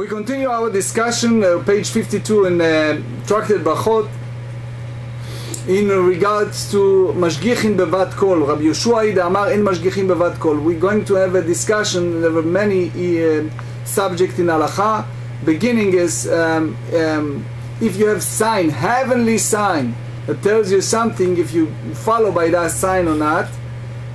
We continue our discussion, page 52 in Tractate Berachot, in regards to Mashgichin bevat kol. Rabbi Yoshua Amar en Mashgichin bevat kol. We're going to have a discussion. There are many subjects in halacha. Beginning is if you have sign, heavenly sign, that tells you something, if you follow by that sign or not.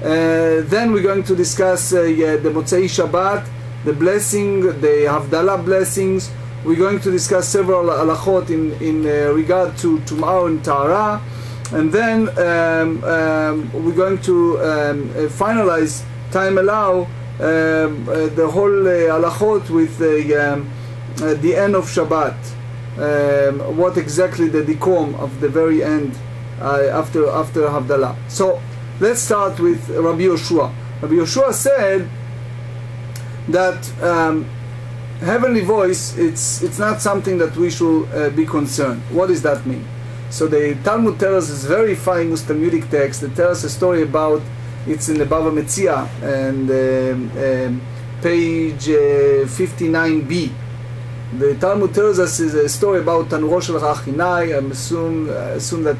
Then we're going to discuss the Motzei Shabbat, the blessing, the Havdalah blessings. We're going to discuss several halachot in regard to tomorrow in Torah, and then we're going to finalize, time allow, the whole halachot with the end of Shabbat. What exactly the decorum of the very end after Havdalah. So let's start with Rabbi Yoshua. Rabbi Yoshua said that heavenly voice, it's not something that we should be concerned. What does that mean? So the Talmud tells us this very famous Talmudic text that tells a story about, it's in the Bava Metzia and page 59b. The Talmud tells us is a story about Tanuro Shel Rachinai. I assume that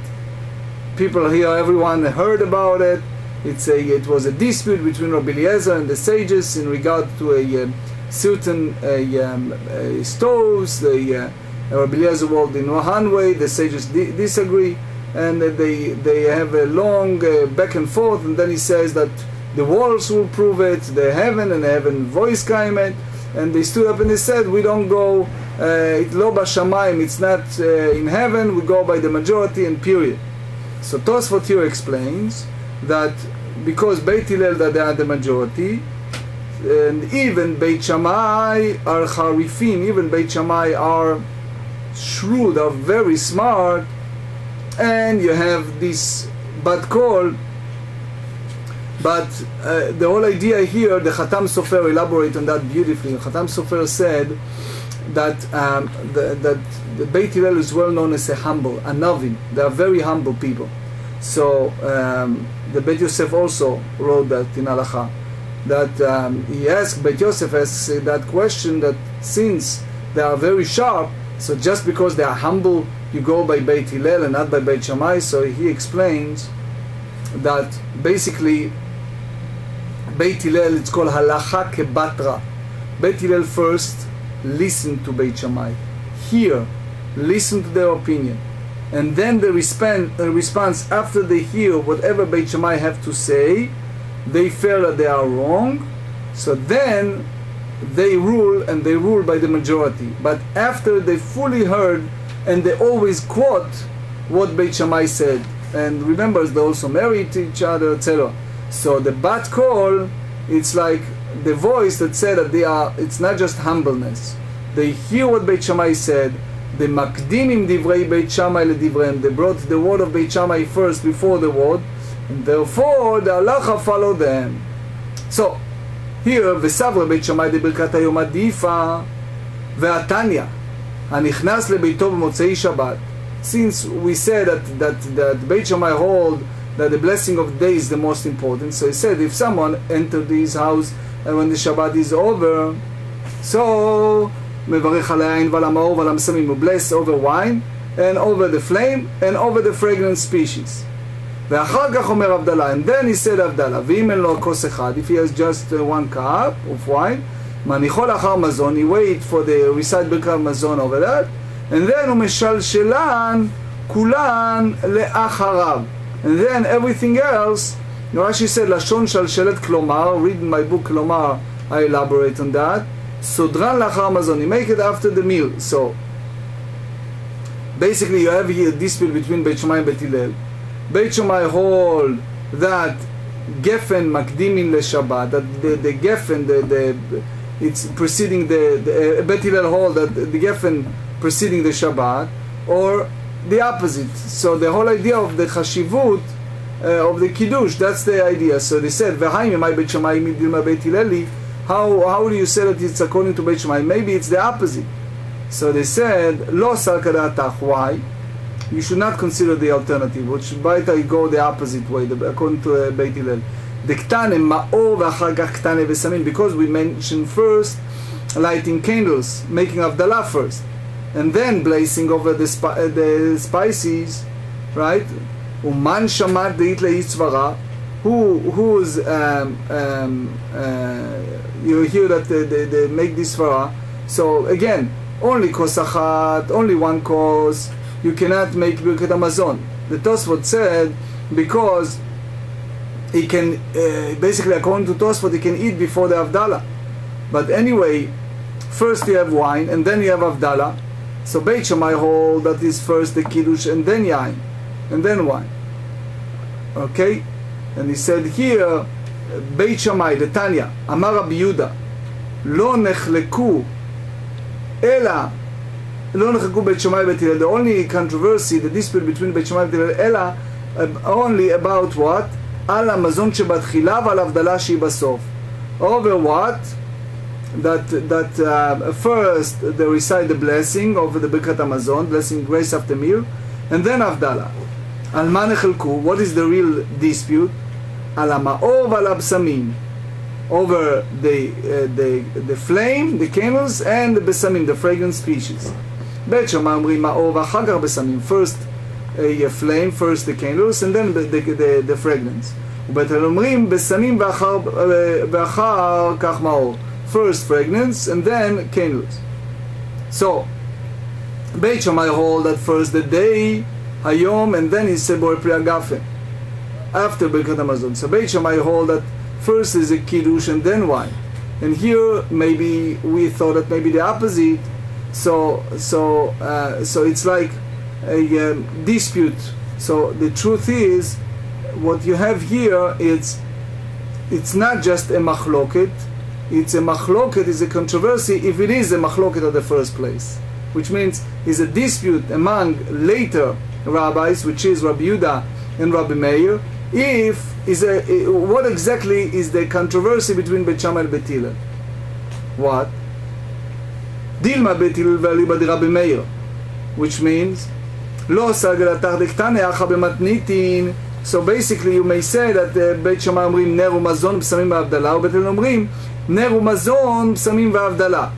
people here, everyone heard about it. It was a dispute between Rabbi Eliezer and the sages in regard to a certain stoves. Rabbi Eliezer worked in one way, the sages disagree, and they have a long back and forth, and then he says that the walls will prove it, the heaven and the heaven voice came in, and they stood up and they said, we don't go, lo b'shamayim, it's not in heaven, we go by the majority and period. So Tosefta here explains that because Beit Hillel that they are the majority, and even Beit Shammai are charifim, even Beit Shammai are shrewd, are very smart, and you have this bad call. But the whole idea here, the Khatam Sofer elaborate on that beautifully. Khatam Sofer said that that the Beit Hillel is well known as a novin. They are very humble people. So the Beit Yosef also wrote that in halacha, that he asked, Beit Yosef asks that question, that since they are very sharp, so just because they are humble, you go by Beit Hillel and not by Beit Shammai. So he explains that basically Beit Hillel, it's called halacha kebatra. Beit Hillel first listen to Beit Shammai, hear, listen to their opinion, and then the response after they hear whatever Beit Shammai have to say, they feel that they are wrong, so then they rule, and they rule by the majority. But after they fully heard, and they always quote what Beit Shammai said, and remember they also married to each other, etc. So the bat call, it's like the voice that said that they are, it's not just humbleness. They hear what Beit Shammai said, they makdimim divrei Beit Shammai ledivreim, they brought the word of Beit Shammai first before the word, and therefore the halacha follow them. So here, וסברה בית שמאי דברכת היום עדיפה, והתניא, הנכנס לביתו במוצאי שבת. Since we said that Beit Shammai hold that the blessing of the day is the most important, so he said if someone entered his house and when the Shabbat is over, so מברך על היין ועל המאור ועל המסמים, הוא bless over wine and over the flame and over the fragrant species. ואחר כך אומר הבדלה, and then he said הבדלה, ואם אין לו כוס אחד, if he has just one cup of wine, מניחו לאחר מזון, he wait for the recite ברכת מזון over that, and then הוא משלשלן כולן לאחריו, and then everything else, Rashi said, לשון שלשלת כלומר, read in my book כלומר, I elaborate on that, סודרן לאחר מזון, he make it after the meal. So basically you have here a dispute between Beit Shammai and Beit Hillel. Beit Shammai hold that Geffen makdimin leShabbat, that the Geffen, it's preceding the Beit Hillel hold that the Geffen preceding the Shabbat, or the opposite. So the whole idea of the Chashivut of the Kiddush, that's the idea. So they said, V'haim my Beit Shammai midilma Beit Hilleli, how do you say that it's according to Beit Shammai? Maybe it's the opposite. So they said, Lo sal kadatach. Why? You should not consider the alternative, which might go the opposite way, according to Beit Hillel. Because we mentioned first lighting candles, making Havdalah first, and then blazing over the spices, right? Uman shamat deit le'itzvara, who's you hear that they make this svara. So again, only kos achat, only one kos. You cannot make Birkat Hamazon. The Tosefta said because he can basically, according to Tosefta, he can eat before the Havdalah. But anyway, first you have wine and then you have Havdalah. So Beit Shammai hold that is first the Kiddush and then Yain and then wine. Okay? And he said here, Beit Shammai, the Tanya, Amar Rabbi Yehuda, Lo nechleku Ela, Lo nechleku Beit Shammai Beit Hillel. The only controversy, the dispute between Beit Shammai and Beit Hillel, Ela, only about what? Al Hamazon shebatchila v'al Havdalah shebasof. Over what? That first they recite the blessing over the Birkat Hamazon, blessing grace after meal, and then Havdalah. Al ma nechelku, what is the real dispute? Al ha'ma'or v'al ha'bsamim, over the flame, the candles, and the besamim, the fragrant species. Beit Shammai omrim ma'or v'achar kach besamim, first a flame, first the candles, and then the fragrance. Beit Hillel omrim besamim v'achar kach ma'or, first fragrance and then candles. So Beit Shammai hold that first the day, Hayom, and then is Sebor Pri Agafen, after Birkat Hamazon. So Beit Shammai hold that first is a Kiddush and then wine. And here maybe we thought that maybe the opposite. So it's like a dispute. So the truth is, what you have here, it's not just a machloket. It's a machloket, is a controversy if it is a machloket at the first place, which means is a dispute among later rabbis, which is Rabbi Yehuda and Rabbi Meir, what exactly is the controversy between Beit Shammai and Beit Hillel. What? Dilma Beit Hillel v'aliba di Rabbi Meir, which means Lo sagelatach dektane acha b'matnitin. So basically you may say that Beit Shammai omrim ner u'mazon b'samim v'havdalah, Beit Hillel omrim ner u'mazon b'samim v'havdalah.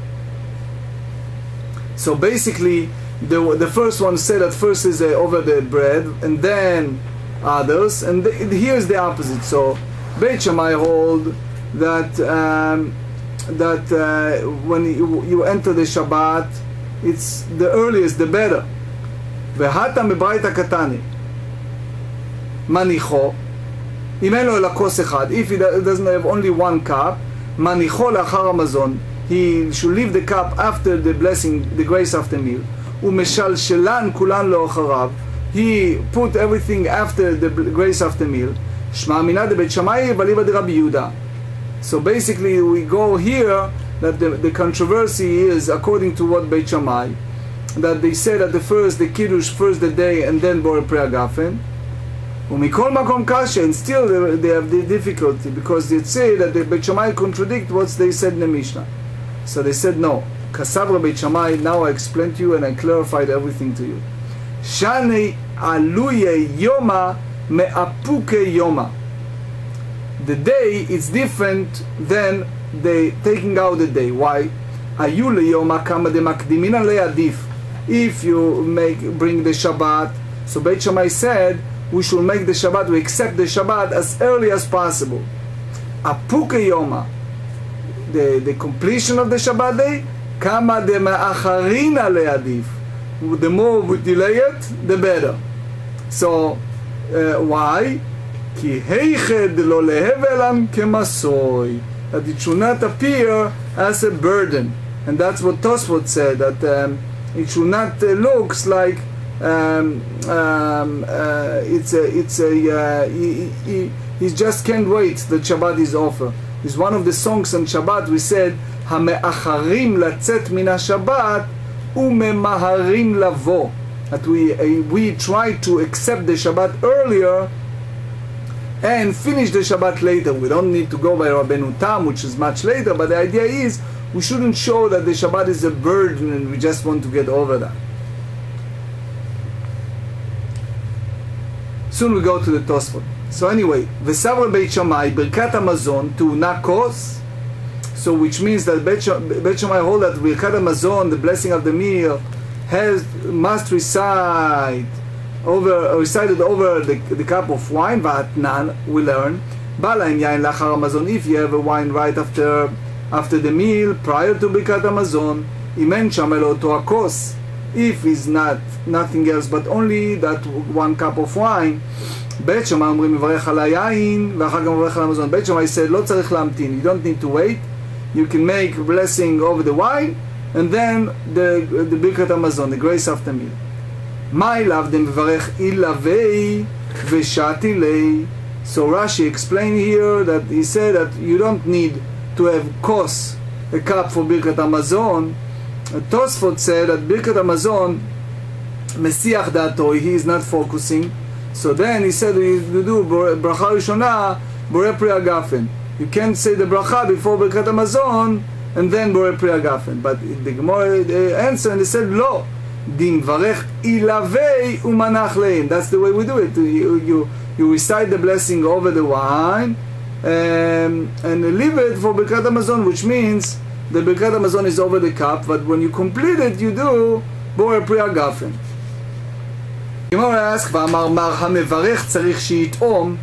So basically the first one said that first is over the bread and then others, and here's the opposite. So Beit Shammai hold that when you enter the Shabbat, it's the earliest the better. V'hata mebayit hakatani manicho, אם אין לו אלא כוס אחד, if he doesn't have only one cup, manicho לאחר המזון, he should leave the cup after the blessing, the grace after meal, ומשלשלן כולן לא אחריו, he put everything after the grace after meal, שמע אמינא דבית שמאי ואליבא דרבי יהודה. So basically we go here that the controversy is according to what Beit Shammai, that they say that the Kiddush, first the day, and then Bor Pri Agafen. Umikol makom kasha, and still they have the difficulty because they say that the Beit Shammai contradict what they said in the Mishnah. So they said no. Kasavra Beit Shammai. Now I explained to you and I clarified everything to you. Shani aluye yoma me'apuke yoma. The day is different than the taking out the day. Why? Ayu leyoma kama de makdimina le'adif. If you bring the Shabbat, so Beit Shammai said we should make the Shabbat, we accept the Shabbat as early as possible. Apuke Yoma, the completion of the Shabbat day, kama de ma'acharina le'adif. The more we delay it, the better. So, why? Ki heiched lo lehevelam kemasoi. That it should not appear as a burden. And that's what Tosefta said, that it should not looks like he just can't wait that Shabbat is over. It's one of the songs on Shabbat. We said hame'acharim latzet min haShabbat u'memaharim lavo, that we try to accept the Shabbat earlier and finish the Shabbat later. We don't need to go by Rabbeinu Tam, which is much later, but the idea is we shouldn't show that the Shabbat is a burden and we just want to get over that. Soon we go to the Tosefta. So anyway, V'savra Beit Shammai Birkat Hamazon Tu'na Kos. So which means that Beit Shammai hold that Birkat HaMazon, the blessing of the meal, must recited over the cup of wine. Va'atnan, we learn. Balaim yain lachar HaMazon, if you have a wine right after the meal, prior to Birkat HaMazon, imen shamel oto hakos. If is not nothing else but only that one cup of wine, בית שמאי אומרים מברך על היין ואחר כך מברך על המזון. בית שמאי said לא צריך להמתין, you don't need to wait, you can make blessing over the wine and then the ברכת המזון, the grace of the meal. מה אליו דמברך אילווי ושעתי לי. So Rashi explained here that he said that you don't need to have kos, a cup for ברכת המזון. Tosefta said that ברכת המזון מסיח דעתו, he is not focusing. So then he said you do bracha rishona borei pri hagafen. You can't say the bracha before Birkat HaMazon and then borei pri hagafen. But the Gemarah answered and they said lo, din varech ilavei umanach lein. That's the way we do it. You recite the blessing over the wine and leave it for Birkat HaMazon, which means the Birkat HaMazon is over the cup, but when you complete it you do borei pri hagafen. Gemarah asks, "V'amar mar hamevarech tzarich sheyitom."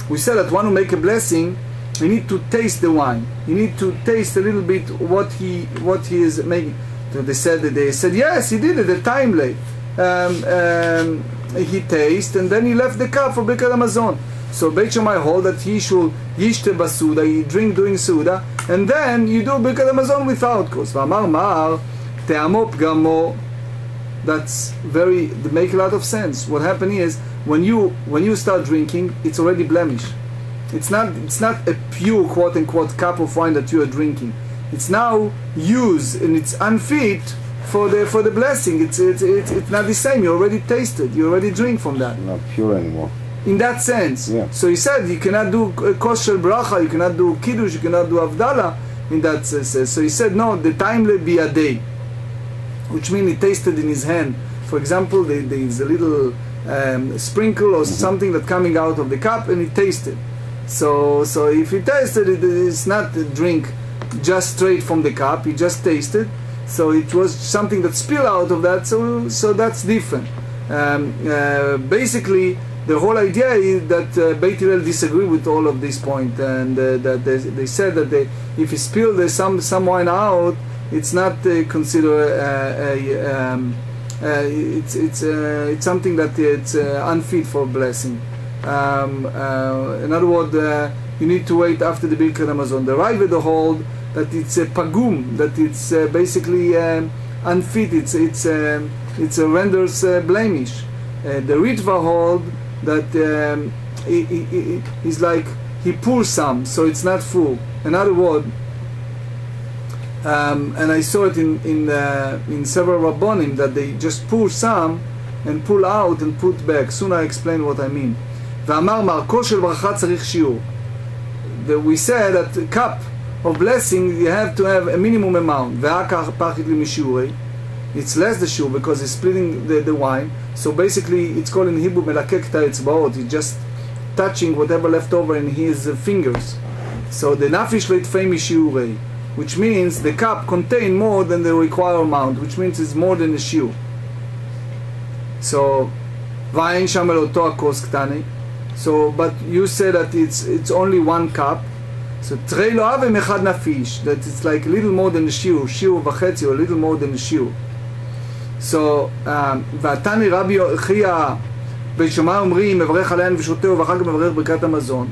We said that one who make a blessing, you need to taste the wine. You need to taste a little bit what he is making. So they said yes, he did it. A time late. He tasted and then he left the cup for Birkat HaMazon. So Beit Shammai hold that he should yishte basuda, he drink during suda, and then you do Birkat HaMazon without kos. V'amar mar te'amo pgamo. That's they make a lot of sense. What happened is when you start drinking, it's already blemished. It's not a pure quote unquote cup of wine that you are drinking. It's now used and it's unfit for the blessing. It's not the same. You already tasted. You already drink from that. Not pure anymore. In that sense. Yeah. So he said you cannot do kosher bracha, you cannot do kiddush, you cannot do avdallah in that sense. So he said no, the time will be a day. Which means he tasted in his hand. For example, there is a little sprinkle or something that coming out of the cup, and he tasted. So if he tasted it, it's not a drink just straight from the cup. He just tasted. So it was something that spilled out of that. So that's different. Basically, the whole idea is that Beit Hillel disagree with all of this point, and that they said that if he spilled some wine out, it's not considered it's something that it's unfit for blessing. In other words, you need to wait after the Birkat HaMazon. The derived hold that it's a pagum, that it's basically unfit. It's a renders blemish. The Ritva hold that he's like he pours some, so it's not full. In other words. And I saw it in several Rabbonim that they just pour some and pull out and put back. Soon I explain what I mean. ואמר מרקו של ברכה צריך שיעור. We said that a cup of blessing you have to have a minimum amount. והכך פחית לי משיעורי. It's less the shiur because he's splitting the wine. So basically it's called in Hebrew מלקק את האצבעות. He's just touching whatever left over in his fingers. So the nafish lo יתפי משיעורי, which means the cup contains more than the required amount, which means it's more than a shiur. So, v'ayin sham el oto hakos ktani. So, but you say that it's only one cup. So, trei lo avim echad nafish, that it's like a little more than a shiur v'chetzi, or a little more than a shiur. So, v'atani Rabbi Chia, Beit Shammai אומרים, מברך על היין ושותהו ואחר כך מברך ברכת המזון.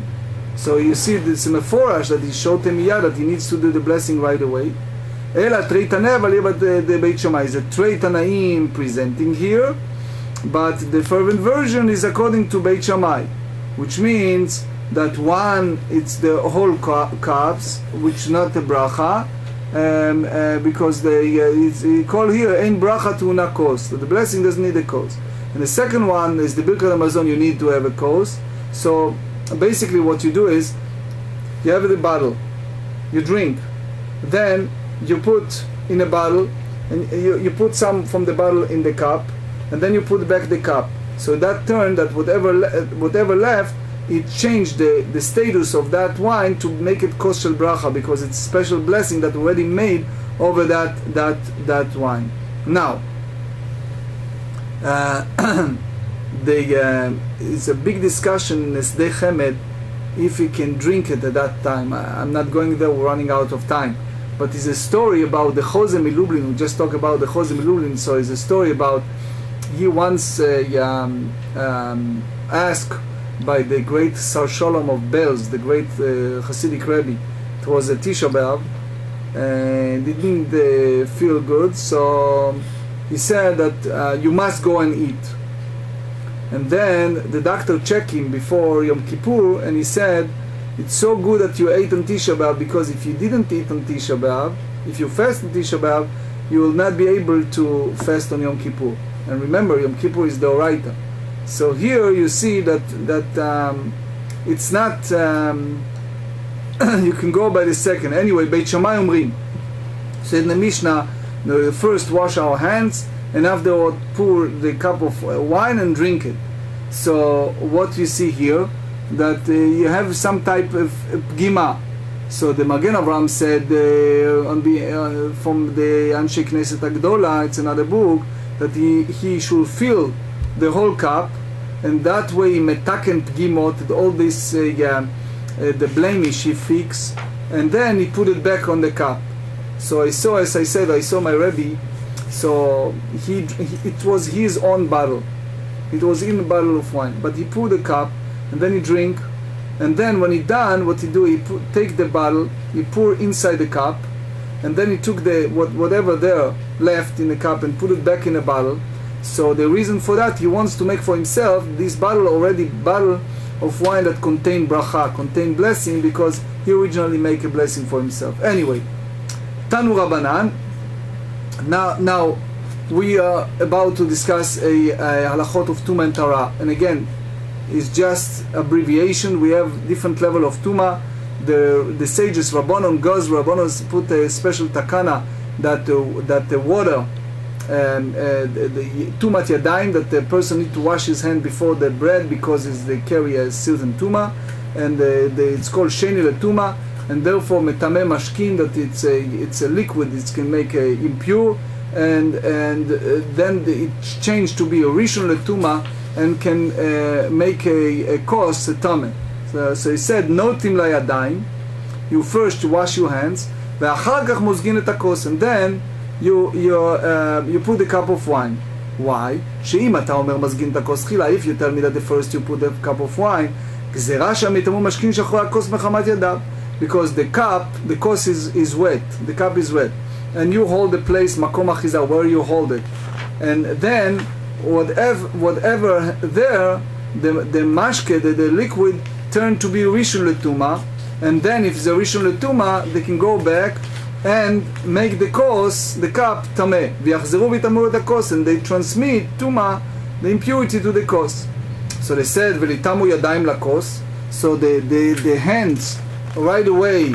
So you see this meforish that he showed him that he needs to do the blessing right away. Ela trei tanei אבל יהיה the Beit Shammai is a trei tanaim presenting here, but the fervent version is according to Beit Shammai, which means that one, it's the whole cups, which not the bracha, because they call here ein bracha to una kos, so the blessing doesn't need a kos. And the second one is the Birkat HaMazon, you need to have a kos. So basically what you do is you have the bottle, you drink, then you put in a bottle and you put some from the bottle in the cup, and then you put back the cup. So that turn that whatever left it changed the status of that wine to make it kos shel bracha, because it's a special blessing that already made over that wine. Now, it's a big discussion in Seder Chemed if you can drink it at that time. I'm not going there, we're running out of time. But it's a story about the Chozeh Milublin. We just talked about the Chozeh Milublin, so it's a story about, he once asked by the great Sar Sholom of Belz, the great Hasidic Rebbe. It was a Tisha B'Av, and he didn't feel good, so he said that you must go and eat. And then the doctor checked him before Yom Kippur, and he said, it's so good that you ate on Tisha B'Av, because if you didn't eat on Tisha B'Av, if you fast on Tisha B'Av, you will not be able to fast on Yom Kippur. And remember, Yom Kippur is the Oraita. So here you see that it's not, you can go by the second. Anyway, Beit Shammai Omrim, said in the Mishnah, first wash our hands, and afterward pour the cup of wine and drink it. So what you see here, that you have some type of pgima. So the Magen Avraham said from the Anshe Knesset Agdola, it's another book, that he should fill the whole cup, and that way metaken pgimot, all this the blemish he fix, and then he put it back on the cup. So I saw, as I said, I saw my Rebbe. So it was his own bottle. It was in a bottle of wine, but he poured the cup, and then he drink, and then when he done, what he do, he take the bottle, he pour inside the cup, and then he took the whatever there left in the cup and put it back in the bottle. So the reason for that, he wants to make for himself this bottle of wine that contain bracha, contain blessing, because he originally make a blessing for himself. Anyway, Tanu Rabbanan. Now we are about to discuss a halachot of Tuma and Tara, and again, it's just abbreviation. We have different level of Tuma. The sages, Rabbanon Goz, Rabbanon put a special takana that the water, the Tumat Yadayim, that the person need to wash his hand before the bread, because they carry a certain Tuma, and it's called Sheni LeTuma, and therefore Metame Mashkin, that it's a liquid, it can make impure, and then it changed to be a Rishon LeTuma, and can make a kos, a tameh. So he said, no tim layadayim, you first wash your hands, ve'achar kach mozgin et hakos, and then you put the cup of wine. Why? She'im ata omer mazgin et hakos chila, if you tell me that the first you put the cup of wine, gzera sham yitamu mashkin shachor hakos mechamat yadav, because the cup, the kos is wet, the cup is wet, and you hold the place, makom achiza, where you hold it, and then whatever there, the mashke, the liquid, turn to be Rishon LeTuma, and then if it's a Rishon LeTuma, they can go back and make the kos, the cup, tameh. V'yachzeru v'tamur et hakos, and they transmit tuma, the impurity, to the kos. So they said, v'litamu yadayim lakos, so the hands right away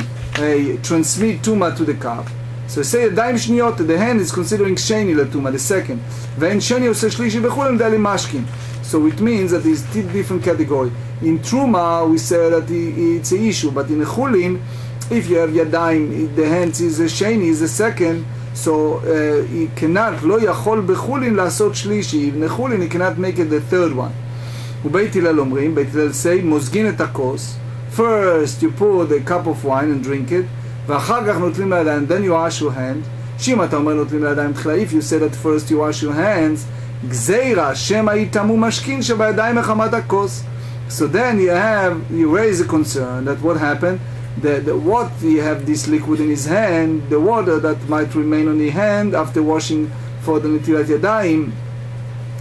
transmit tuma to the cup. So say yadayim shniyot, the hand is considering sheni LeTuma, the second. V'en sheni oseh shlishi b'chulim dali mashkin. So it means that there's different category. In Truma, we say that it's an issue, but in Chulin, if you have Yadayim, the hands is a Sheni, is a second, so he cannot, lo yachol bechulin lasot shlishi, in Chulin he cannot make it the third one. Ubeit Hillel omrim, Beit Hillel say, mozgin et hakos, first you pour the cup of wine and drink it, v'achar kach notlim layadayim, and then you wash your hands. Shim ata omer notlim layadayim tchila, if you say that first you wash your hands, gzeira shema yitamu mashkin shebayadayim mechamat hakos. So then you raise a concern that what happened, what you have this liquid in his hand, the water that might remain on his hand after washing for the netilat yadayim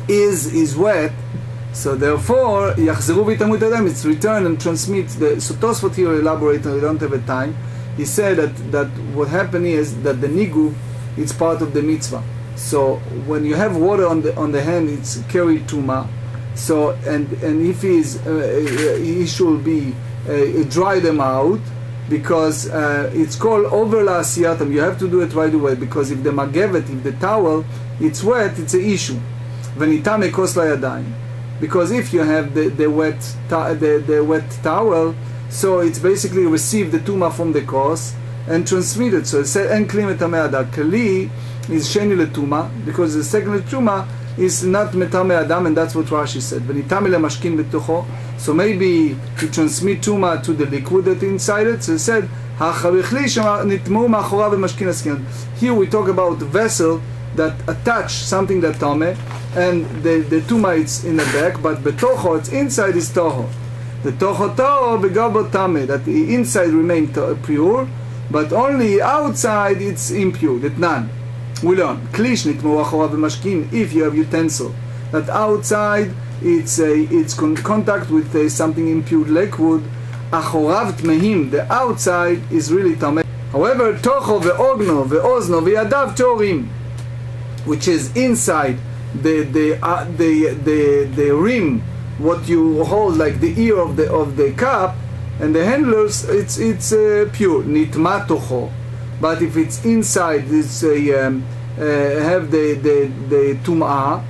is wet. So therefore, yachzeru v'yitamu et yadayim, it's return and transmit. So Tosefta here elaborate, and we don't have a time. He said that what happened is that the nigu, it's part of the mitzvah. So when you have water on the hand, it's carried tuma. So and if he should be dry them out, because it's called overla asiyatam. You have to do it right away, because if the magevet, if the towel, it's wet, it's an issue. V'nitame kos layadayim. because if you have the wet towel, so it's basically receive the tuma from the kos and transmit it. So it said en kli metame adam. Kli is sheni letuma, because the second tuma is not metame adam, and that's what Rashi said. V'nitame lemashkin betocho. So maybe he transmit tuma to the liquid that inside it. So he said here we talk about the vessel that attach something that tame, and the tuma is in the back, but betocho, it's inside, is toho. The toho toho begabo tame, that the inside remain pure, but only outside it's impure. That none. We learn klish nitmu achora b'mashkin, if you have utensil that outside it's contact with something impure liquid. Achorav tmehim, the outside is really tameh. However, tocho ve'ogno ve'ozno ve'yadav torim, which is inside the rim, what you hold like the ear of the cup and the handlers, it's pure nitma tocho. But if it's inside, it's have the tum'ah,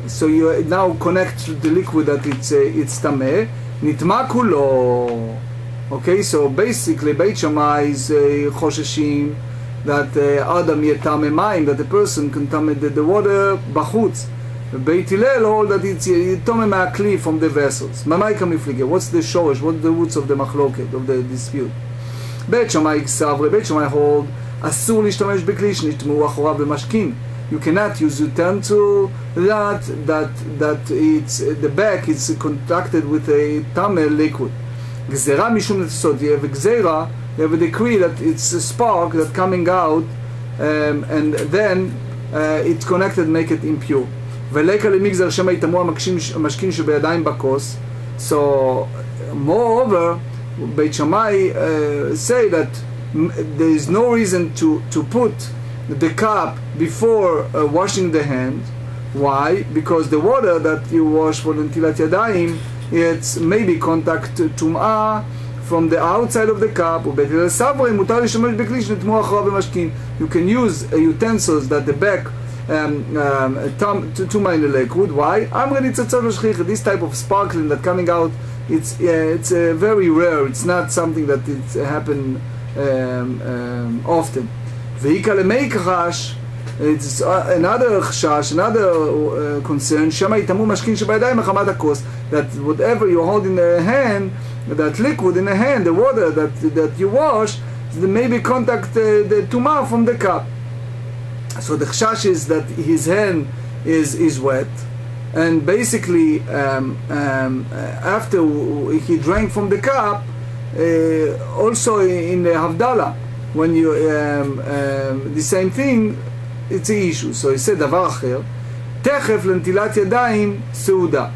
so you now connect to the liquid that it's tameh. Nitma kulo. Okay, so basically Beit Shammai is chosheshim that Adam yetame mayim, that the person can tame the water bachutz. Beit Hillel hold that it's yetame ma'akli from the vessels. Mamai kamiflige. What's the shorish? What's the roots of the machloket, of the dispute? Beit Shammai ksavre. Beit Shammai hold asur lishtamesh bekli shnitmu achora b'mashkin. You cannot use utensil that it's the back is contacted with a tameh liquid. Gzera mishum netzot. You have a gzera, you have a decree that it's a spark that coming out, and then it's connected, make it impure. Veleka lemigzar shema itamu mashkin shebeyadayim bakos. So moreover, Beit Shammai say that there is no reason to put the cup before washing the hand. Why? Because the water that you wash for netilat yadayim, it's maybe contact tum'ah from the outside of the cup. You can use utensils that the back tum'ah in the liquid. Why? This type of sparkling that coming out, it's very rare. It's not something that it happen often. It's another chashash, another concern. Shema itamu mashkin shebayadayim mechamat hakos, that whatever you hold in the hand, that liquid in the hand, the water that you wash, maybe contact the tumah from the cup. So the chashash is that his hand is wet, and basically after he drank from the cup, also in the havdalah, when you the same thing, it's an issue. So he said דבר אחר, תכף לנטילת ידיים סעודה.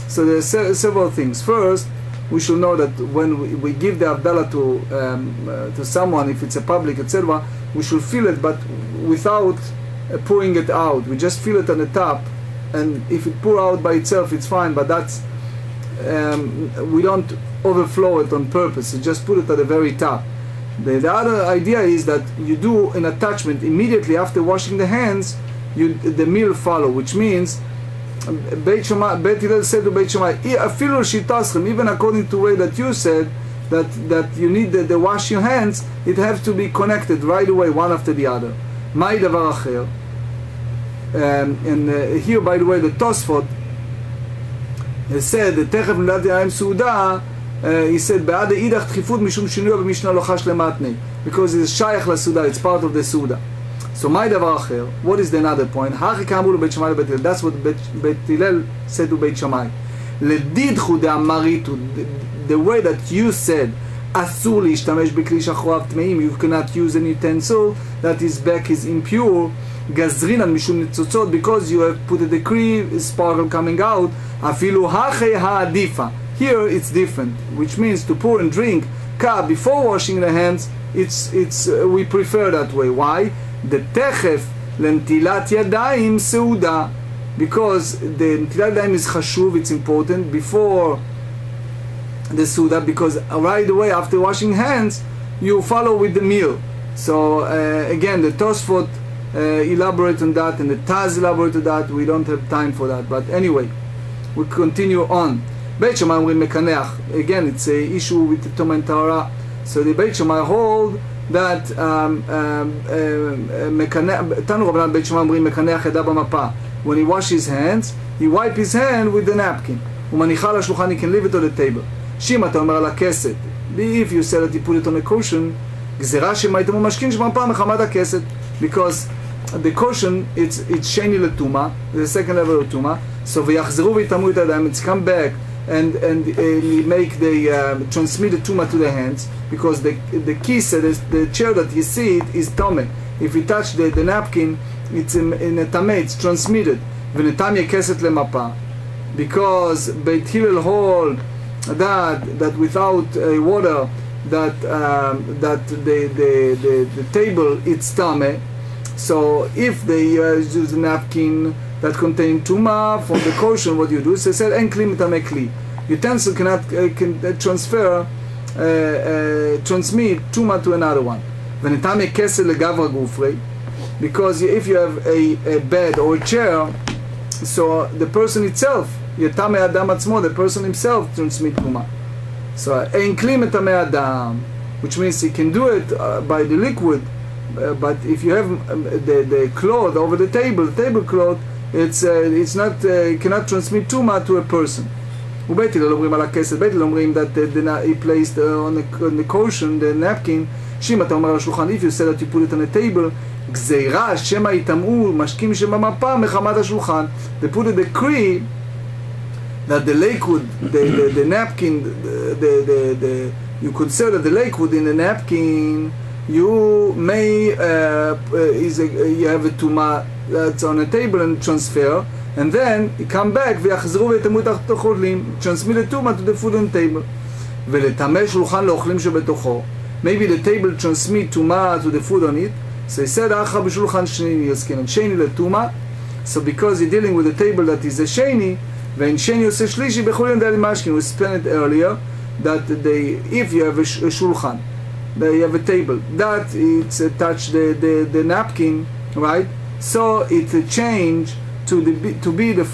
So there are several things. First, we should know that when we give the havdalah to someone, if it's a public, etc., we should feel it, but without pouring it out. We just feel it on the top, and if it pour out by itself, it's fine. But that's we don't overflow it on purpose. You just put it at the very top. The other idea is that you do an attachment immediately after washing the hands. The meal follow, which means Beit Hillel said to Beit Shammai, even according to the way that you said that you need the wash your hands, it has to be connected right away, one after the other. My davar acher. And here, by the way, the Tosefta said that techef nilad yadayim suda. He said, "Be'ad idach tchifut mishum shinui b'Mishnah lo chash lematnei," because it's shayach lasuda, it's part of the suda. So my davar acher. What is the another point? Hachi kamu leBeit Shammai leBeit Hillel. That's what Beit Hillel said to Beit Shammai. Ledidchu de'amaritu, the way that you said, asur lishtamesh b'kli shachorav tmeim, you cannot use an utensil that his back is impure. Gazrinan mishum nitzotzot, because you have put a decree, sparkle coming out. Afilu hachi ha'adifa. Here it's different, which means to pour and drink cup before washing the hands. It's we prefer that way. Why? The techef lentilat yadayim seuda, because the netilat yadayim is chashuv, it's important before the seuda, because right away after washing hands you follow with the meal. So again, the Tosefta elaborate on that, and the Taz elaborate on that. We don't have time for that, but anyway. we continue on. Beit Shammai אומרים מקנח. Again, it's a issue with the Toma and Torah. So the Beit Shammai hold that תנו רבנן בית שמאי אומרים מקנח ידה במפה. When he wash his hands, he wipe his hand with the napkin. ומניחה על השולחן, he can leave it on the table. שאם אתה אומר על הכסת, if you said that you put it on a cushion, גזירה שמה הייתם משכין שבמפה מחמת הכסת. Because the cushion, it's sheni לתומה, the second level of תומה. So ויחזרו ויתאמו את הידיים, it's come back and make the transmit the tuma to the hands, because the kisa, the chair that you see it is tome. If you touch the napkin, it's in a tame, it's transmitted. ונתם יקסת למפה, because Beit Hillel hold that without water that the table it's tame. So if they use a napkin that contain tuma from the kosher, what you do? So they said, "En kli mitame kli." Utensil cannot transmit tuma to another one. V'nitame kesel legavra gufrei, because if you have a bed or a chair, so the person itself, yetame adam atzmo, the person himself transmit tuma. So en kli mitame adam, which means he can do it by the liquid, but if you have the cloth over the tablecloth, it's not cannot transmit tuma to a person. ובית הלל אומרים על הכסת, בית הלל אומרים that he placed on the cushion, the napkin, שאם אתה אומר על השולחן, if you said that you put it on a table, גזירה שמא יטמאו משקים שבמפה מחמת השולחן. They put a decree that the liquid, the napkin, you could say that the liquid in the napkin, you may you have a tuma that's on a table and transfer, and then you come back ויחזרו ויתמו תחת החולים, transmit the tuma to the food on the table. ולטמא שולחן לאוכלים שבתוכו, maybe the table transmit tuma to the food on it. So he said אחר בשולחן שני יסקינן, שני לתומה. So because you're dealing with a table that is a sheni, ואין שני עושה שלישי בחולין דלי משכין. We spent it earlier that if you have a shulchan, you have a table that it's attached the napkin, right? So it's a change to be the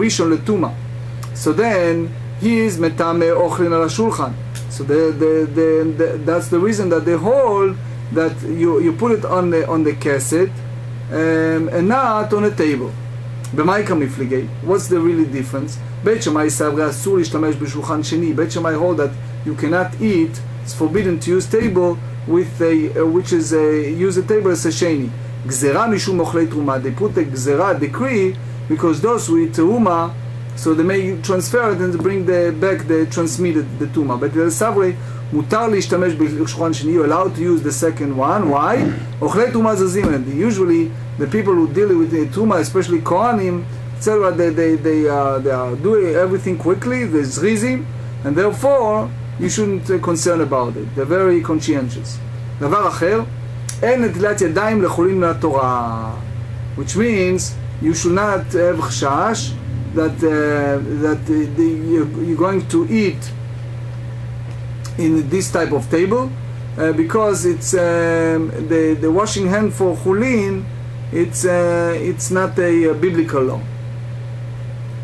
rishon letuma. So then he is metame ochlin al shulchan. So that's the reason that they hold that you put it on the cassette and not on a table. What's the really difference? Beit Shammai סברי אסור להשתמש בשולחן שני. Beit Shammai hold that you cannot eat. It's forbidden to use table with use a table as a sheni. גזירה משום אוכלי תרומה. They put the גזירה decree because those who eat תרומה, so they may transfer it and bring back the transmitted the תרומה. But the סברי מותר להשתמש בשולחן שני. You're allowed to use the second one. Why? אוכלי תרומה זזים. Usually the people who deal with the tuma, especially kohanim, etc., they are doing everything quickly. They're zrizim, and therefore you shouldn't concern about it. They're very conscientious. דבר אחר, אין נטילת ידיים לחולין מהתורה, which means you should not have חשש that you're going to eat in this type of table, because it's the washing hand for chulin. It's not a biblical law.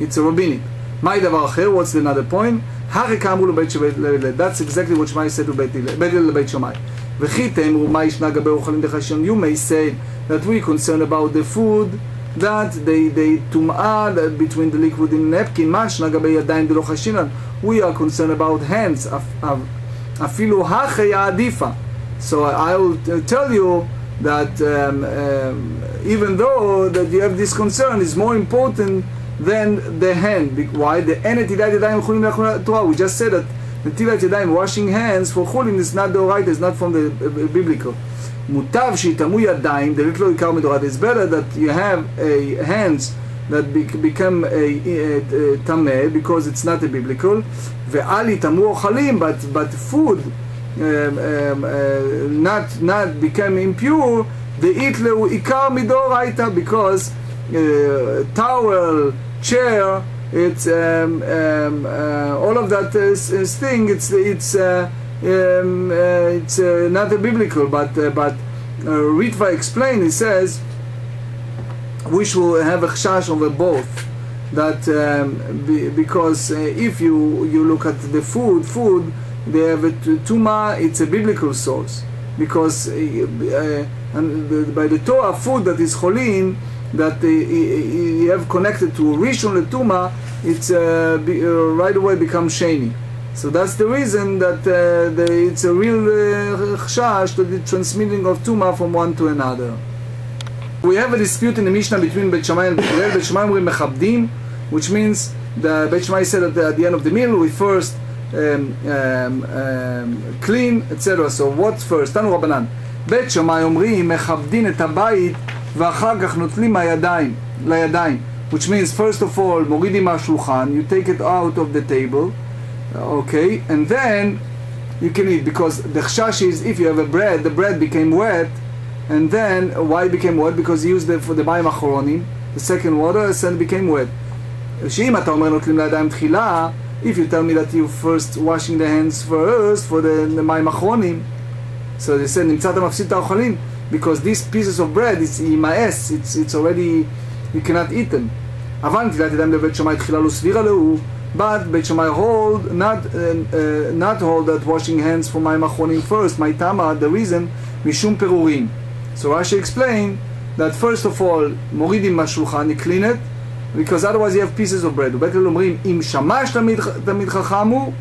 It's a rabbinic. My דבר אחר, what's another point? הרקע אמרו לבית שמאי, that's exactly what שמאי said to בית הלל לבית שמאי. וכי תאמרו מה ישנה גבי אוכלים דחשון. You may say that we concerned about the food, that they טומאה between the liquid and the napkin, מה ישנה גבי ידיים דלא חשינן. We are concerned about hands, אפילו הכי העדיפה. So I will tell you that even though that you have this concern, is more important than the hand. Why? The netilat yadayim chulin Torah. We just said that netilat yadayim, washing hands for chulin, is not the right. It's not from the biblical. Mutav shitamu yadayim delit lo ikar medorat. It's better that you have hands that become a tameh because it's not a biblical. Ve'al yitamu ochalim, but food. Not become impure, the itleu ikar midoraita, because towel, chair, it's all of that thing. It's not a biblical, but Ritva explained. He says we should have a chashash over both, that because if you look at the food, they have a tuma, it's a biblical source, because and by the Torah, food that is cholin, that you have connected to rishon letuma, it's right away becomes sheni. So that's the reason that it's a real chashash to the transmitting of tuma from one to another. We have a dispute in the Mishnah between Beit Shammai and Beit Hillel. Beit Shammai אומרים מכבדים, which means the Beit Shammai said at the end of the meal we first clean, etc. So what first? תנו רבנן. בית שמאי אומרים מכבדים את הבית ואחר כך נוטלים לידיים, which means first of all מורידים מהשולחן, you take it out of the table, okay, and then you can eat, because the chashash is if you have a bread, the bread became wet, and then why it became wet? Because you used it for the מים האחרונים, the second water, and it became wet. שאם אתה אומר נוטלים לידיים תחילה, if you tell me that you first washing the hands first for the מים האחרונים, so they said נמצאת מפסיד את האוכלים, because these pieces of bread is ima'es, it's already, you cannot eat them. אבל נטילת ידיים לבית שמאי תחילה לא סבירה לו, but בית שמאי hold not hold that washing hands for מים אחרונים first, my tama, the reason משום פירורים. So Rashi explained that first of all מורידים מהשולחן, you clean it, because otherwise you have pieces of bread. ובית הלל אומרים אם שמש תלמיד חכם הוא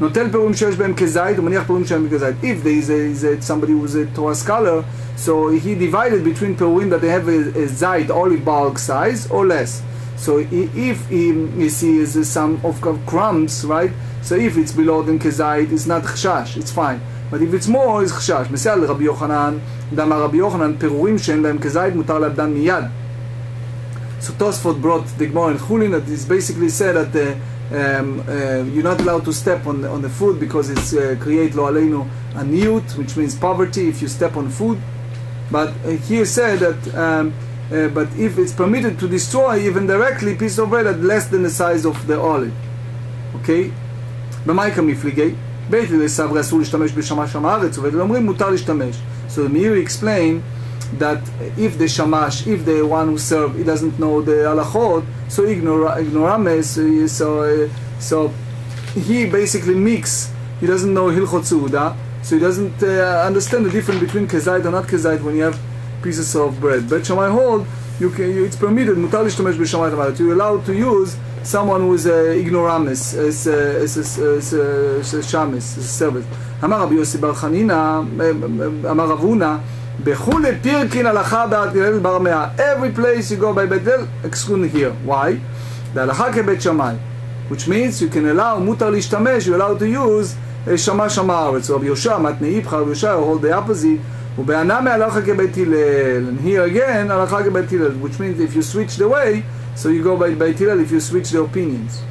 נוטל פירורים שיש בהם כזית, הוא מניח פירורים שהם כזית. If there is somebody who is a Torah scholar, so he divided between פירורים that they have a zait, olive bulb size, or less. So if he sees some of crumbs, right? So if it's below than כזית, it's not חשש, it's fine. But if it's more, it's חשש. מסייע לרבי יוחנן, דאמר רבי יוחנן, פירורים שאין בהם כזית מותר לאבדן מיד. So Tosefta brought the Gemarah in Chulin that is basically said that you're not allowed to step on the food because it's create lo aleinu aniyut, which means poverty if you step on food. But here said that but if it's permitted to destroy even directly a piece of bread at less than the size of the olive. Okay? במייקה מפליגי, בית הלל סברי אסור להשתמש בשמש עם הארץ, ובית הלל אומרים מותר להשתמש. So the Meiri explained that if the shamash, if the one who served, he doesn't know the halachot, so ignoramus, so he basically mix, he doesn't know hilchot suuda, so he doesn't understand the difference between kezait or not kezait when you have pieces of bread. But Shammai hold, it's permitted, mutar l'shtamesh b'shamay tamarat, you're allowed to use someone who is ignoramus, as shamis, as servant. Amar Rabbi Yossi bar Chanina, Amar Rav Huna, Bechule pirkin halacha b'Beit Hillel bar Mea. Every place you go by Beit Hillel, excluding here. Why? The halacha kebeit Shammai, which means you can allow mutar l'ishtamesh, you're allowed to use shamash ha'aretz. So Rabbi Yosha matnei ipcha, Rabbi Yosha hold the opposite. Ube'aname halacha kebeit Hillel. And here again halacha kebeit Hillel, which means if you switch the way, so you go by Beit Hillel if you switch the opinions.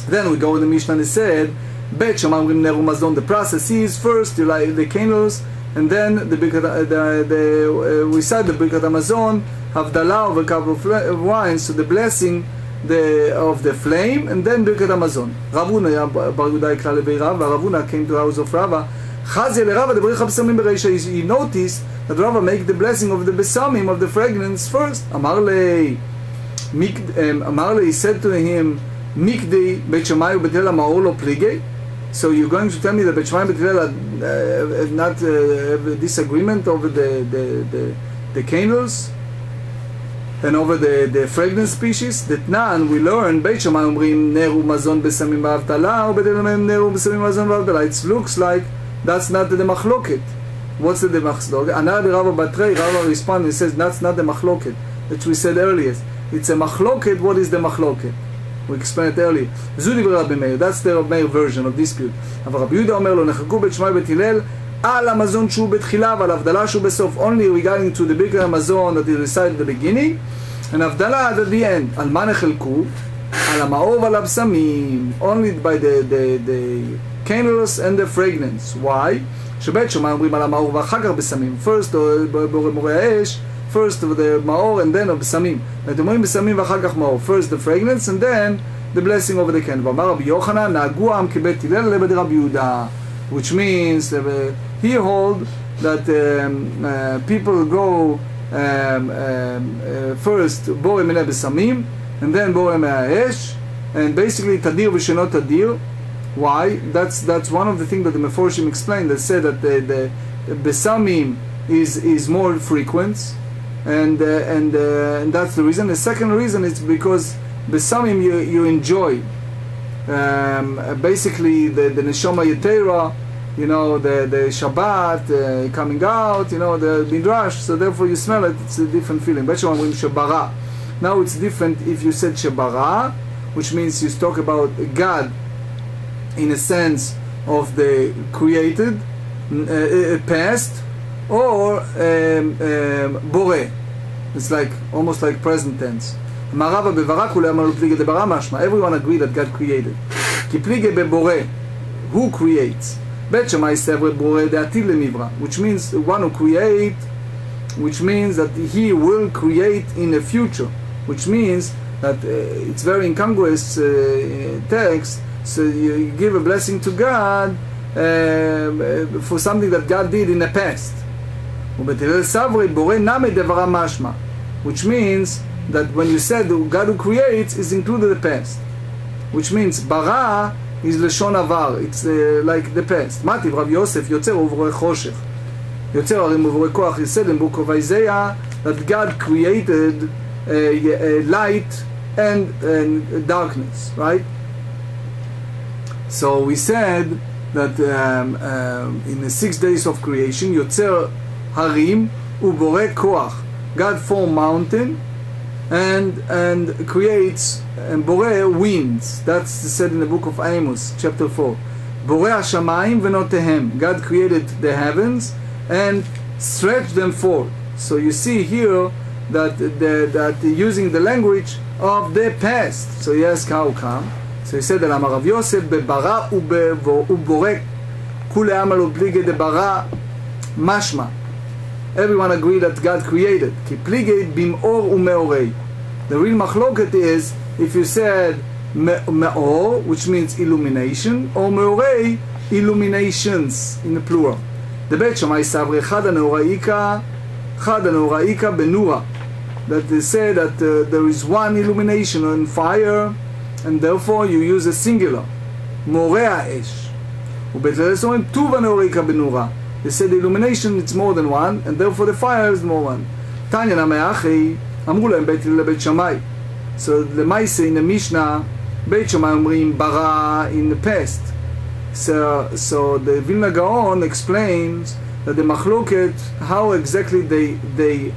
Then we go with the Mishnah and it said, Beit Shammai omrim ner u'mazon. The process is first you light the candles, and then we recite the Birkat Hamazon, Havdalah of a cup of wine, so the blessing of the flame, and then Birkat Hamazon. Rav Huna bar Yehuda ikra levei Rav, Rav Huna came to the house of Rava. Chazia leRava the Bericha Besamim bereisha. He noticed that Rava make the blessing of the Besamim, of the fragrance first. Amar le, he said to him, Mikdei Beit Shammai uBeit Hillel ma'or lo pligei. So you're going to tell me that Beit Shammai and Beit Hillel have not have a disagreement over the candles and over the fragrance species? That nan we learn Beit Shammai omrim ner u'mazon besamim v'avdala, uBeit Hillel omrim ner u'besamim v'mazon v'avdala. It looks like that's not the machloket. What's the machloket? Another Rava Batrei, Rava responds and says that's not the machloket that we said earlier. It's a machloket. What is the machloket? We explained it earlier. That's the Rabbi Meir version of dispute. אבל רבי יהודה אומר לו, נחלקו בית שמאי ובית הלל על המזון שהוא בתחילה ועל הבדלה שהוא בסוף. Only regarding to the bigger המזון that is recited at the beginning, and הבדלה at the end. על מה נחלקו? על המאור ועל הבשמים. Only by the candles and the fragrance. Why? שבית שמאי אומרים על המאור ואחר כך בשמים. First, במורה האש, first of the ma'or and then of besamim. But אומרים besamim ואחר כך ma'or. First the fragrance and then the blessing over the candle. אמר רבי יוחנן, נהגו העם כבית הלל לבית רבי יהודה, which means he hold that people go first בורא מיני besamim and then Boreh Me'aesh, and basically Tadir v'sheno Tadir. Why? That's one of the things that the Meforshim explained. They said that the Besamim is more frequent, and that's the reason. The second reason is because Besamim you enjoy. Basically the Neshama Yetera, you know, the Shabbat coming out, you know, the Midrash, so therefore you smell it, it's a different feeling. Shebara. Now it's different if you said Shebara, which means you talk about God in a sense of the created, past, or Boreh. It's like almost like present tense. Everyone agreed that God created. Who creates? Which means the one who creates, which means that he will create in the future, which means that it's very incongruous text. So you give a blessing to God for something that God did in the past, which means that when you said God who creates is included the past, which means bara is leshon avar, it's like the past. Mativ Rav Yosef Yotzer uvorei choshech, Yotzer arim uvorei koach. He said in book of Isaiah that God created light and darkness, right? So we said that in the 6 days of creation, Yotzer harim uvorei koach, God formed mountain and creates and Boreh winds. That's said in the book of Amos, chapter 4. Boreh hashamayim v'notehem. God created the heavens and stretched them forth. So you see here that using the language of the past. So you ask how come? So he said that Amar Rav Yosef bebara uborek kule amal uplige de bara mashma. Everyone agreed that God created. Ki plige bimor umeorei. The real machloket is if you said me'or, which means illumination, or meorei, illuminations in the plural. The Beit Shammai Savre chad ha'neoraika benura, that they say that there is one illumination on fire, and therefore you use a singular, moreh ha'esh. ובית הלל אומרים טוב ha'neoraika benura. They say the illumination it's more than one, and therefore the fire is more one. Tanya na'me'achei, אמרו להם בית הלל לבית שמאי. So the Maise in the Mishnah, Beit Shammai אומרים bara in the past. So the Vilna Gaon explains that the machloket, how exactly they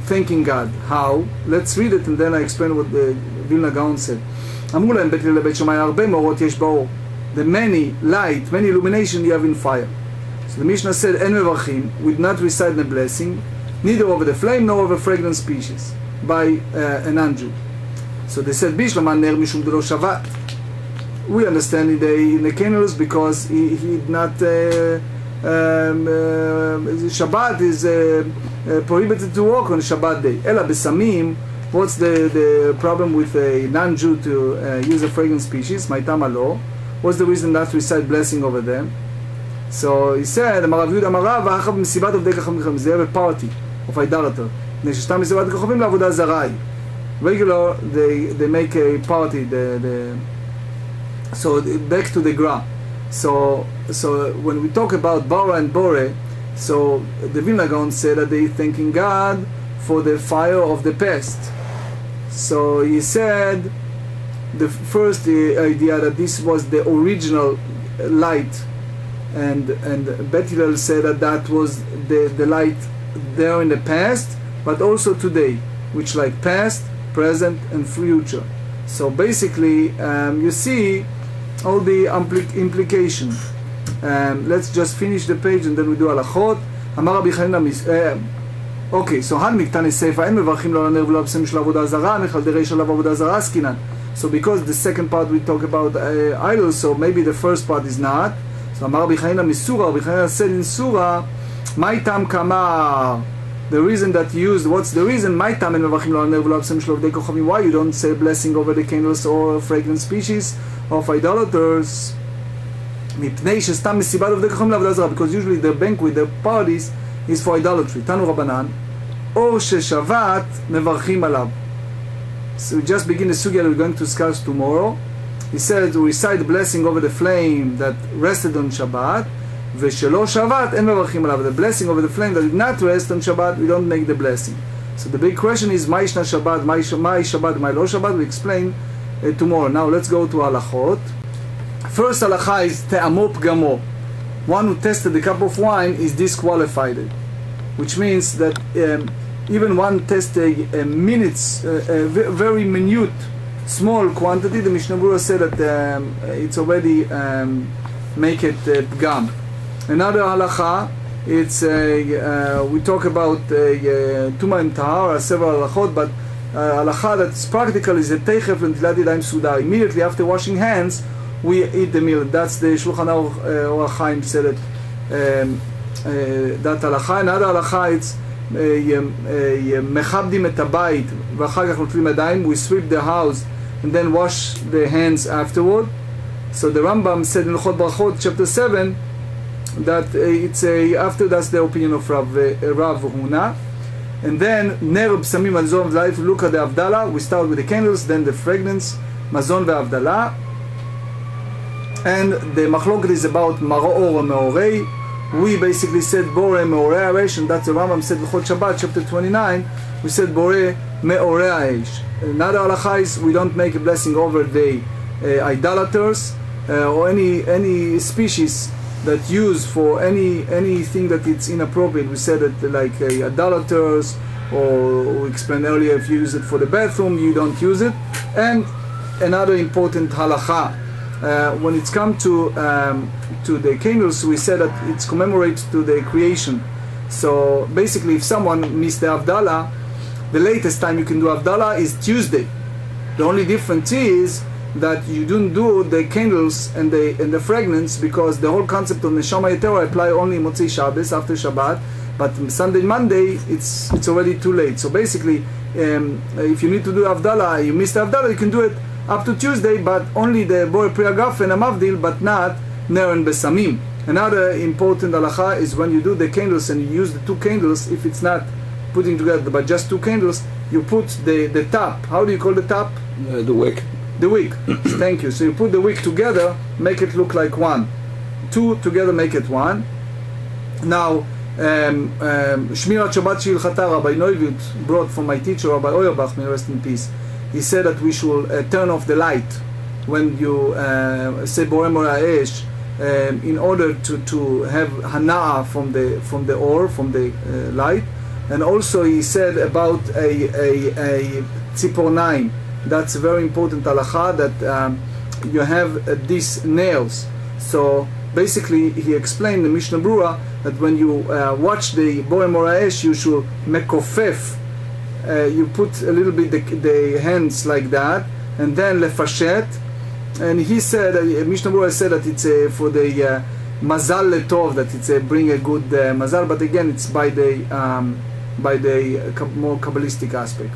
thanking God. How? Let's read it and then I explain what the Vilna Gaon said. אמרו להם בית הלל לבית שמאי הרבה מאורות יש באור. The many light, many illumination you have in fire. So the Mishnah said, En mevarchim, we do not recite the blessing, neither over the flame nor over fragrant species, by a non-Jew. So they said, Bishlam ner mishum delo shavat. We understand in the candles because he did not, Shabbat is prohibited to walk on Shabbat day. Ela besamim, what's the problem with a non-Jew to use a fragrant species? Maitam alo. What's the reason not to recite blessing over them? So he said, they have a party of idolater. Regular, they make a party. So back to the Gra. So when we talk about Bara and Boreh, so the Vilna Gaon said that they thanking God for the fire of the past. So he said the first idea that this was the original light, and Bet Hillel said that was the light there in the past, but also today, which like past, present, and future. So basically, you see all the implication. Let's just finish the page and then we do halachot. Amar Rabbi Chanina. Okay, so Han Miktani Seifa En Mevarchim Lo Laner V'Lo Absem Shel Avodah Zarah Mechal Derei Shel Avodah Zarah Askinan. So because the second part we talk about idols, so maybe the first part is not. So Amar Rabbi Chanina Misura. Rabbi Chanina said in Surah, My Tam Kamar. The reason that you used, what's the reason? My Tam En Mevarchim Lo Laner V'Lo Absem Shel Avodah Kochavim. Why you don't say blessing over the candles or fragrant species of idolaters? Because usually the banquet, the parties is for idolatry. Tanu Rabbanan, or sheshavat mevarchim alav. So we just begin the sugya we're going to discuss tomorrow. He said to recite the blessing over the flame that rested on Shabbat. V'shelo Shabbat en mevarchim alav. The blessing over the flame that did not rest on Shabbat, we don't make the blessing. So the big question is, Ma'ishna Shabbat, Ma'i Shabbat, Ma'i lo Shabbat. We explain tomorrow. Now let's go to halachot. First halacha is te'amo pgamo. One who tested a cup of wine is disqualified, which means that even one tests a very minute, small quantity, the Mishnah Berurah said that it's already make it pgam. Another halacha, it's we talk about tuma and tahara, several halachot, but halacha that's practical is a teichef l'netilat yadayim suda. Immediately after washing hands, we eat the meal. That's the Shulchan Aruch Or HaChaim said it. That halacha. Another halacha, it's mechabdim et habayit v'achar kach notlim yadayim. We sweep the house and then wash the hands afterward. So the Rambam said in Berakhot chapter 7 that it's after that's the opinion of Rav Huna. And then ner b'samim mazon v'laif. Look at the Avdallah. We start with the candles, then the fragrance, mazon ve'avdallah. And the machloket is about maro'or or me'orei. We basically said borei me'orei ha'esh, and that's the Rambam said B'chol Shabbat chapter 29. We said borei me'orei ha'esh. Another halacha is we don't make a blessing over the idolaters or any species that use for anything that it's inappropriate. We said that like idolaters, or we explained earlier if you use it for the bathroom, you don't use it. And another important halacha. When it's come to the candles, we said that it's commemorates to the creation. So basically, if someone missed the Avdallah, the latest time you can do Avdallah is Tuesday. The only difference is that you don't do the candles and the fragrance, because the whole concept of Neshama Yetera apply only Motzei Shabbos after Shabbat. But Sunday, Monday, it's already too late. So basically, if you need to do Avdallah, you missed the Avdallah, you can do it up to Tuesday, but only the Borei Priagaf and Amavdil, but not Ner and Besamim. Another important halacha is when you do the candles and you use the two candles, if it's not putting together but just two candles, you put the top. How do you call the top? The wick. The wick. Thank you. So you put the wick together, make it look like one. Two together make it one. Now, Shmirat Shabbat Shilchata, Rabbi Neuviut brought from my teacher, Rabbi Auerbach, may rest in peace. He said that we should turn off the light when you say Borei Me'orei ha'esh, in order to have hana'ah from the ore, from the light. And also he said about a tzipornaim. That's a very important halacha, that you have these nails. So basically he explained the Mishnah Berurah that when you watch the Borei Me'orei ha'esh, you should mekofef. You put a little bit the hands like that, and then lefashet. And he said, Mishnah Berurah said that it's for the mazal letov, that it's bring a good mazal. But again, it's by the more kabbalistic aspect.